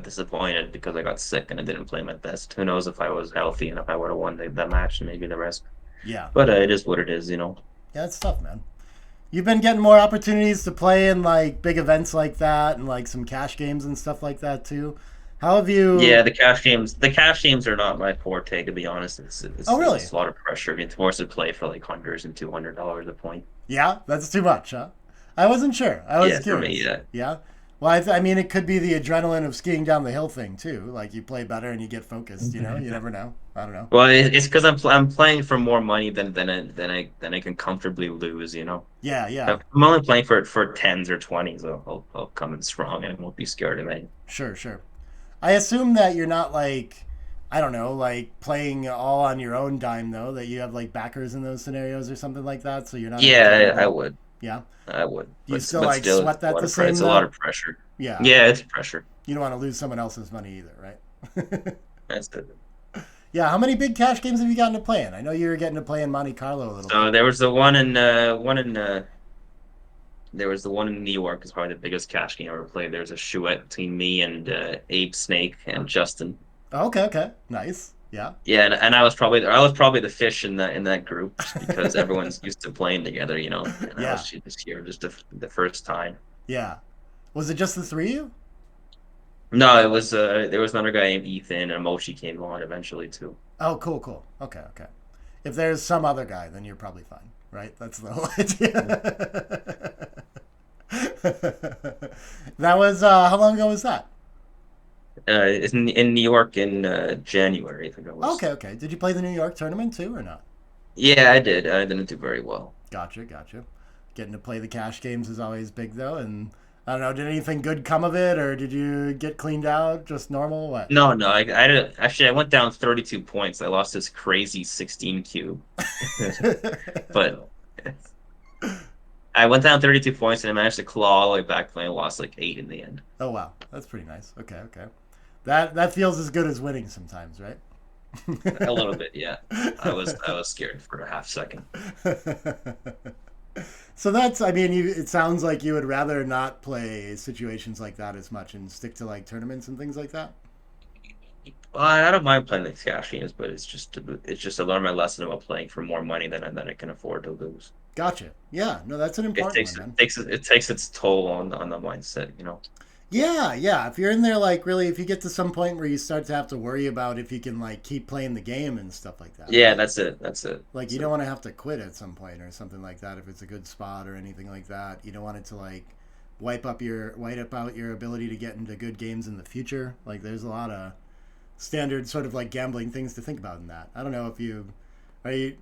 disappointed because I got sick and I didn't play my best. Who knows if I was healthy and if I would have won the match and maybe the rest. Yeah. But it is what it is. Yeah, it's tough, man. You've been getting more opportunities to play in like big events like that and like some cash games and stuff like that too. How have Yeah, you? the cash games are not my forte, to be honest. Oh, really? It's a lot of pressure. It's forced to play for like hundreds and $200 a point. Yeah, that's too much, huh? I wasn't sure. I was Yeah, for me, curious. yeah. Yeah. Well, I mean, it could be the adrenaline of skiing down the hill thing too. Like you play better and you get focused. You never know. I don't know. Well, it's because I'm playing for more money than I can comfortably lose. Yeah, yeah. I'm only playing for tens or twenties. I'll come in strong and I won't be scared of it. Sure, sure. I assume that you're not like, I don't know, like playing all on your own dime though. That you have like backers in those scenarios or something like that. So you're not having to Yeah, worry I about. would. Yeah. I would. Do you still But like still, sweat that the same it's a lot though? of pressure. Yeah. Yeah, it's pressure. You don't want to lose someone else's money either, right? That's it. Yeah. How many big cash games have you gotten to play in? I know you were getting to play in Monte Carlo a little bit. So there was the one in New York is probably the biggest cash game I ever played. There's a chouette between me and Abe Snake and Justin. Oh, okay, okay. Nice. Yeah. Yeah, and I was probably the fish in that group just because everyone's used to playing together. And I Yeah. was just here just the first time. Yeah. Was it just the three of you? No, it was there was another guy named Ethan and Mochi came on eventually too. Oh, cool, cool. Okay, okay. If there's some other guy, then you're probably fine, right? That's the whole idea. That was how long ago was that? It's in New York in January, I think it was. Okay, okay. Did you play the New York tournament too, or not? Yeah, I did. I didn't do very well. Gotcha, gotcha. Getting to play the cash games is always big though, and I don't know. Did anything good come of it, or did you get cleaned out? Just normal? What? No, no, I didn't. Actually, I went down 32 points. I lost this crazy 16 cube, but I went down 32 points and I managed to claw all the way back. And I lost like 8 in the end. Oh wow, that's pretty nice. Okay, okay. That feels as good as winning sometimes, right? A little bit, yeah. I was scared for a half second. So that's, I mean, it sounds like you would rather not play situations like that as much and stick to like tournaments and things like that. Well, I don't mind playing the cash games, but it's just I learned my lesson about playing for more money than I can afford to lose. Gotcha. Yeah, no, that's an It important takes one, it man. takes it takes its toll on the mindset. Yeah, yeah. If you're in there, like, really, if you get to some point where you start to have to worry about if you can, like, keep playing the game and stuff like that, Yeah, right? that's it. That's it. Like, you That's don't it. want to have to quit at some point or something like that if it's a good spot or anything like that. You don't want it to, like, wipe out your ability to get into good games in the future. Like, there's a lot of standard sort of, like, gambling things to think about in that. I don't know if are you,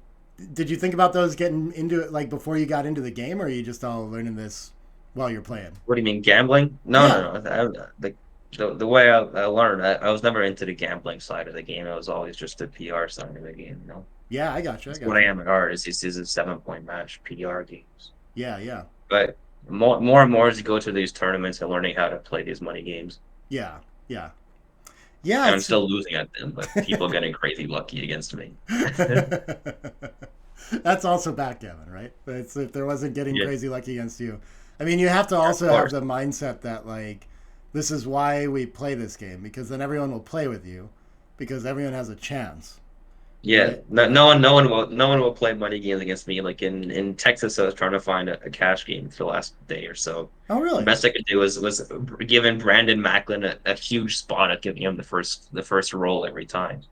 did you think about those getting into it, like, before you got into the game, or are you just all learning this while you're playing? What do you mean, gambling? No, Yeah. no, no. The way I learned, I was never into the gambling side of the game. I was always just the PR side of the game. You know, Yeah, I got you. I that's what got I you. am at heart. Is a 7 point match PR games. Yeah, yeah. But more and more as you go to these tournaments and learning how to play these money games. Yeah, yeah. Yeah, And I'm it's still losing at them, but people getting crazy lucky against me. that's also backgammon, right? It's if there wasn't getting Yeah, crazy lucky against you. I mean, you have to of also have course. the mindset that like this is why we play this game because then everyone will play with you because everyone has a chance, Yeah, right? no one will play money games against me. Like in Texas, I was trying to find a cash game for the last day or so. Oh, The really? best I could do was giving Brandon Macklin a huge spot at giving him the first roll every time,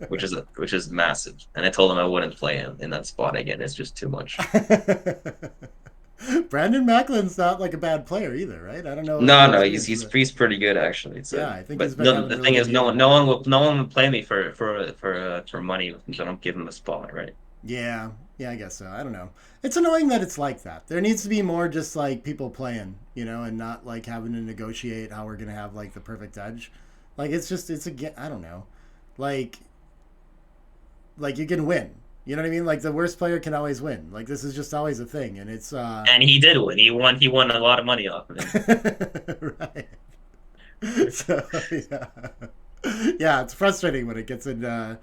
which is massive. And I told him I wouldn't play him in that spot again. It's just too much. Brandon Macklin's not like a bad player either, right? I don't know what No, your no, experience is. he's pretty good actually. Yeah, I think he's But been no, having a the really thing good is, year. no one will play me for money. So I don't give him a spot, right? Yeah, yeah, I guess so. I don't know. It's annoying that it's like that. There needs to be more just like people playing, and not like having to negotiate how we're gonna have like the perfect edge. Like it's a I don't know, like like you can win. You know what I mean? Like the worst player can always win. Like this is just always a thing, and it's And he did win. He won a lot of money off of him. right. So yeah, yeah, it's frustrating when it gets in.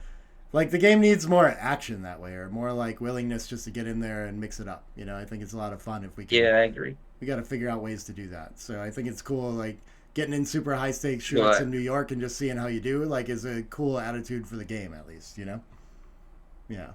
Like the game needs more action that way, or more like willingness just to get in there and mix it up. I think it's a lot of fun if we can. Yeah, I agree. We got to figure out ways to do that. So I think it's cool, like getting in super high stakes shootouts But in New York and just seeing how you do. Like, is a cool attitude for the game, at least. Yeah.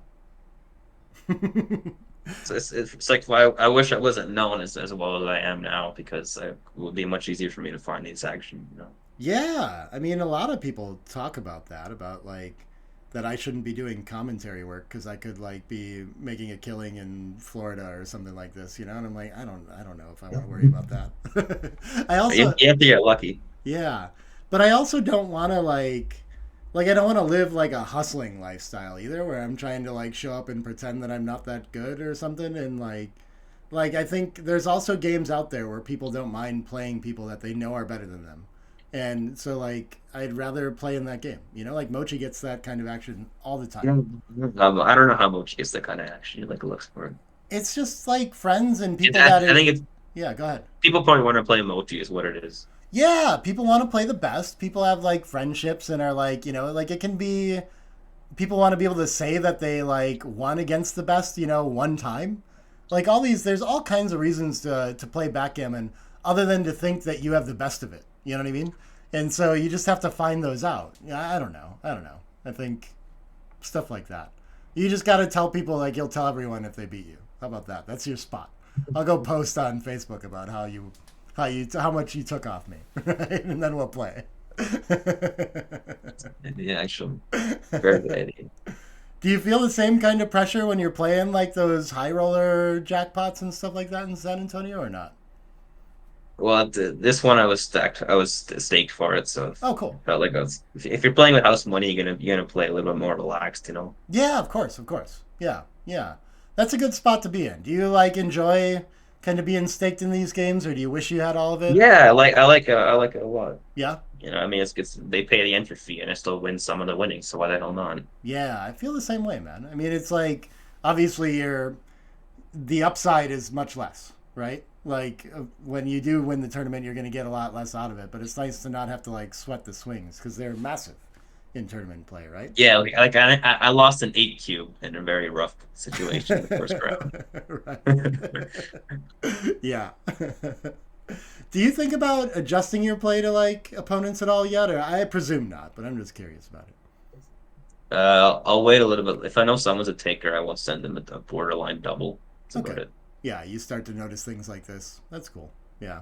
it's like I wish I wasn't known as well as I am now because it would be much easier for me to find these action. You know. Yeah, I mean, a lot of people talk about that, about like that I shouldn't be doing commentary work because I could like be making a killing in Florida or something like this, and I'm like, I don't know if I want to worry about that. I also, You have to get lucky. yeah, but I also don't want to like I don't want to live like a hustling lifestyle either, where I'm trying to like show up and pretend that I'm not that good or something, and like I think there's also games out there where people don't mind playing people that they know are better than them. And so like I'd rather play in that game. Like Mochi gets that kind of action all the time. I don't know how much is the kind of action you like looks for. It's just like friends and people that I are think it's yeah, go ahead. people probably want to play Mochi is what it is. Yeah, people want to play the best. People have like friendships and are like, like it can be people want to be able to say that they like won against the best, one time. Like all these there's all kinds of reasons to play backgammon other than to think that you have the best of it. You know what I mean? And so you just have to find those out. Yeah, I don't know. I think stuff like that. You just got to tell people like you'll tell everyone if they beat you. How about that? That's your spot. I'll go post on Facebook about how much you took off me, right? And then we'll play. Yeah, actually, very good idea. Do you feel the same kind of pressure when you're playing like those high roller jackpots and stuff like that in San Antonio or not? Well, this one I was stacked. I was staked for it, so Oh, cool. felt like I was. If you're playing with house money, you're gonna play a little bit more relaxed, you know. Yeah, of course, of course. Yeah, yeah. That's a good spot to be in. Do you like enjoy kind of being staked in these games, or do you wish you had all of it? Yeah, I like it a lot. Yeah, You know, I mean, they pay the entry fee, and I still win some of the winnings. So why the hell not? yeah. I feel the same way, man. I mean, it's like obviously the upside is much less, right? Like when you do win the tournament, you're going to get a lot less out of it. But it's nice to not have to like sweat the swings because they're massive in tournament play, right? Yeah, I lost an 8 cube in a very rough situation in the first round. Right. Yeah. Do you think about adjusting your play to like opponents at all yet? Or I presume not, but I'm just curious about it. I'll wait a little bit. If I know someone's a taker, I will send them a borderline double. That's about Okay. it. Yeah, you start to notice things like this. That's cool. Yeah.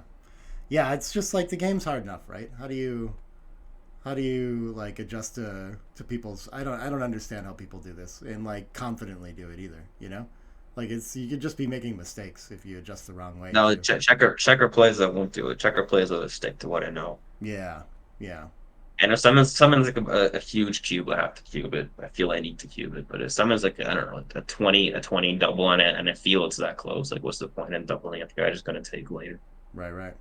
Yeah, it's just like the game's hard enough, right? How do you like adjust to people's I don't understand how people do this and like confidently do it either. Like it's you could just be making mistakes if you adjust the wrong way No, too. checker plays I won't do it. Checker plays I will stick to what I know. Yeah, yeah. And if someone's like a huge cube, I have to cube it. I feel I need to cube it. But if someone's like, I don't know, like a 20 double on it, and I feel it's that close, like what's the point in doubling it? I'm just gonna take later. Right, right.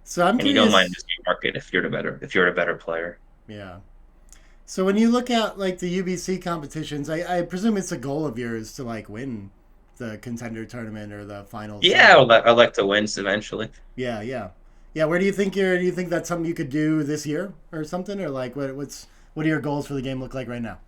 So I'm And you don't mind curious. just market if you're a better player. Yeah. So when you look at like the UBC competitions, I presume it's a goal of yours to like win the contender tournament or the finals Yeah, someday. I'd like to win eventually. Yeah, yeah, yeah. Where do you think do you think that's something you could do this year or something, or like what do your goals for the game look like right now?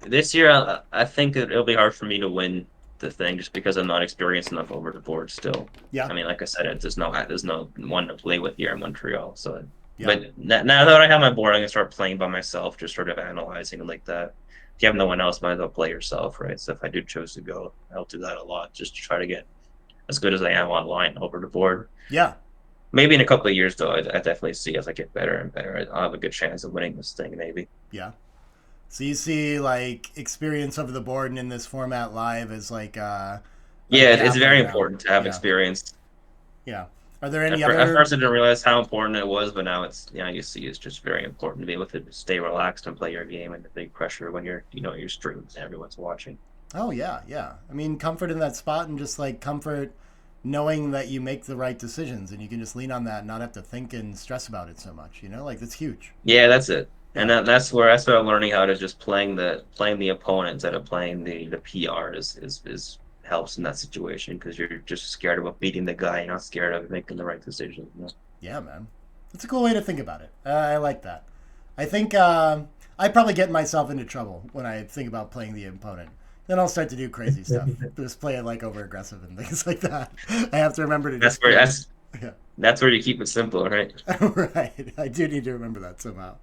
This year, I think it'll be hard for me to win the thing just because I'm not experienced enough over the board still. Yeah, I mean, like I said, there's no one to play with here in Montreal. So, yeah, but now that I have my board, I'm gonna start playing by myself, just sort of analyzing it like that. If you have no one else, might as well play yourself, right? So if I do choose to go, I'll do that a lot, just to try to get as good as I am online over the board. yeah, Maybe in a couple of years, though, I definitely see as I get better and better, I'll have a good chance of winning this thing, maybe. yeah. So you see like experience over the board and in this format live as like a Yeah, it's gap right very now. important to have Yeah, experience. yeah. Are there any At other? first, I didn't realize how important it was, but now you see, it's just very important to be able to stay relaxed and play your game and the big pressure when you're streaming and everyone's watching. Oh yeah, yeah. I mean, comfort in that spot and just like comfort knowing that you make the right decisions and you can just lean on that and not have to think and stress about it so much. You know, like that's huge. Yeah, that's it. And Yeah, that's where I started learning how to just playing the opponent instead of playing the PR is helps in that situation because you're just scared about beating the guy. You're not scared of making the right decision. yeah, man. That's a cool way to think about it. I like that. I think I probably get myself into trouble when I think about playing the opponent. Then I'll start to do crazy stuff. Just play it like over aggressive and things like that. I have to remember to That's just where be that's yeah. that's where you keep it simple, right? Right. I do need to remember that somehow.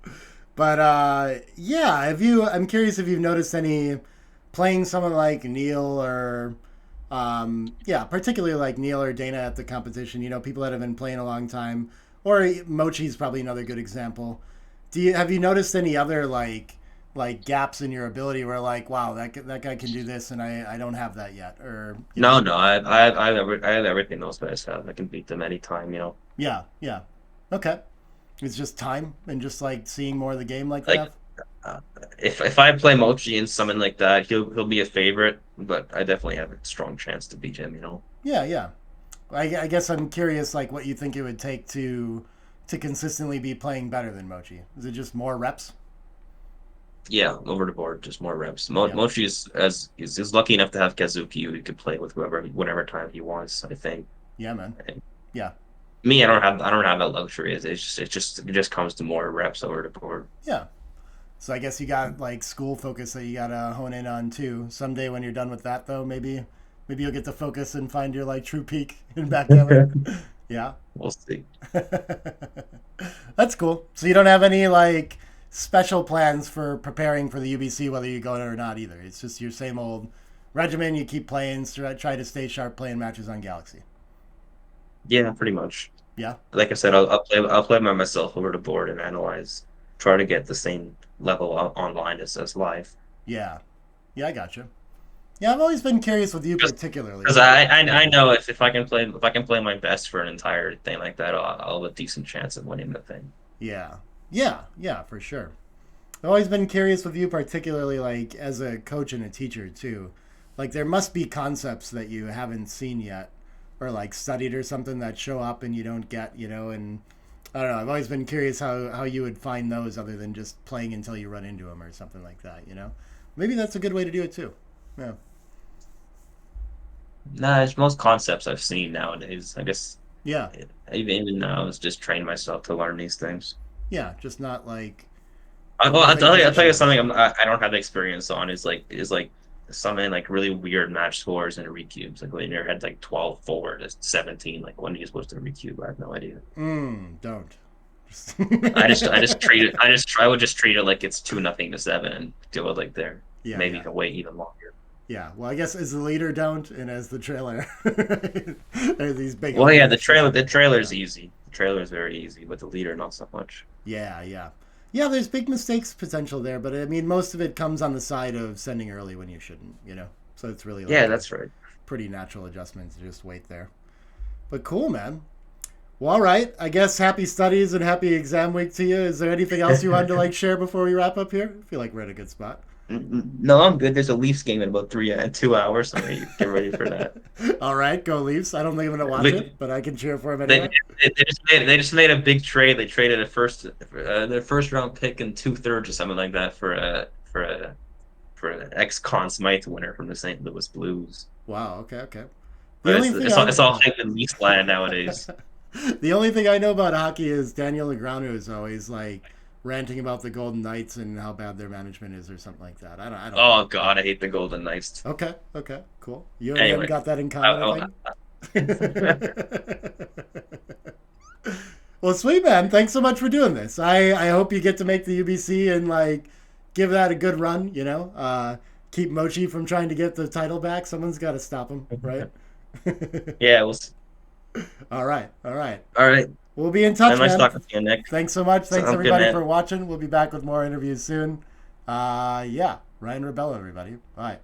But yeah, I'm curious if you've noticed any playing someone like Neil or yeah, particularly like Neil or Dana at the competition, you know, people that have been playing a long time, or Mochi's probably another good example. Have you noticed any other like gaps in your ability where like, wow, that guy can do this and I don't have that yet, or you know? No, I have everything those guys have. I can beat them anytime. Yeah, yeah. Okay. It's just time and just like seeing more of the game like Like that. uh, if I play Mochi and someone like that, he'll be a favorite, but I definitely have a strong chance to beat him. Yeah, yeah. I guess I'm curious, like, what you think it would take to consistently be playing better than Mochi. Is it just more reps? Yeah, over the board, just more reps. Yeah, Mochi is lucky enough to have Kazuki who he could play with whoever whatever time he wants, I think. yeah, man. And Yeah, me, I don't have that luxury. It just comes to more reps over the board. yeah. So I guess you got like school focus that you gotta hone in on too. Someday when you're done with that, though, maybe you'll get to focus and find your like true peak in backgammon. Yeah, We'll see. that's cool. So you don't have any like special plans for preparing for the UBC, whether you go or not either. It's just your same old regimen. You keep playing, try to stay sharp, playing matches on Galaxy. Yeah, pretty much. Yeah, Like I said, I'll play by myself over the board and analyze, try to get the same level online as live. yeah, yeah. I gotcha. Yeah, I've always been curious with you Just particularly. because Like, I know if I can play my best for an entire thing like that, I'll have a decent chance of winning the thing. yeah, yeah, yeah, for sure. I've always been curious with you, particularly like as a coach and a teacher too. Like there must be concepts that you haven't seen yet, or like studied or something that show up and you don't get, you know. And I don't know. I've always been curious how you would find those other than just playing until you run into them or something like that. You know, maybe that's a good way to do it too. Yeah, Nah, it's most concepts I've seen nowadays. I guess yeah, even now, it's just train myself to learn these things. yeah. Just not like Well, nothing I'll tell you positional. something I don't have experience on is like something like really weird match scores and recubes. Like when your head like 12 forward is 17. Like when are you supposed to recube? I have no idea. Don't. Just I would just treat it like it's 2-0 to 7 and deal with like there. yeah, Maybe yeah. you can wait even longer. Yeah, well, I guess as the leader don't, and as the trailer, there's these big Well, yeah, openings for the something. trailer's Yeah, easy. The trailer is very easy, but the leader not so much. yeah, yeah, yeah. There's big mistakes potential there, but I mean, most of it comes on the side of sending early when you shouldn't. You know, so it's really Yeah, like a that's right. pretty natural adjustment to just wait there. But cool, man. Well, all right. I guess happy studies and happy exam week to you. Is there anything else you wanted to like share before we wrap up here? I feel like we're in a good spot. No, I'm good. There's a Leafs game in about 2 hours, so get ready for that. All right, go Leafs. I don't think I'm gonna watch But it, but I can cheer for them they, anyway. they just made a big trade. They traded their first round pick and 2/3 or something like that for an ex Conn Smythe winner from the St. Louis Blues. Wow. Okay. Okay. The But only thing it's all hype in Leafs land nowadays. the only thing I know about hockey is Daniel Negreanu is always like ranting about the Golden Knights and how bad their management is or something like that. I don't Oh know. God, I hate the Golden Knights. Okay. Okay. Cool. You and him Anyway, got that in I, common, I think. Well, sweet man. Thanks so much for doing this. I hope you get to make the UBC and like give that a good run. Keep Mochi from trying to get the title back. Someone's got to stop him, right? yeah, we'll see. All right. All right. All right. We'll be in touch, Nice man. talking to you, Nick. Thanks so much. Thanks Sounds good, everybody man. for watching. We'll be back with more interviews soon. Yeah, Ryan Rebelo, everybody. Bye.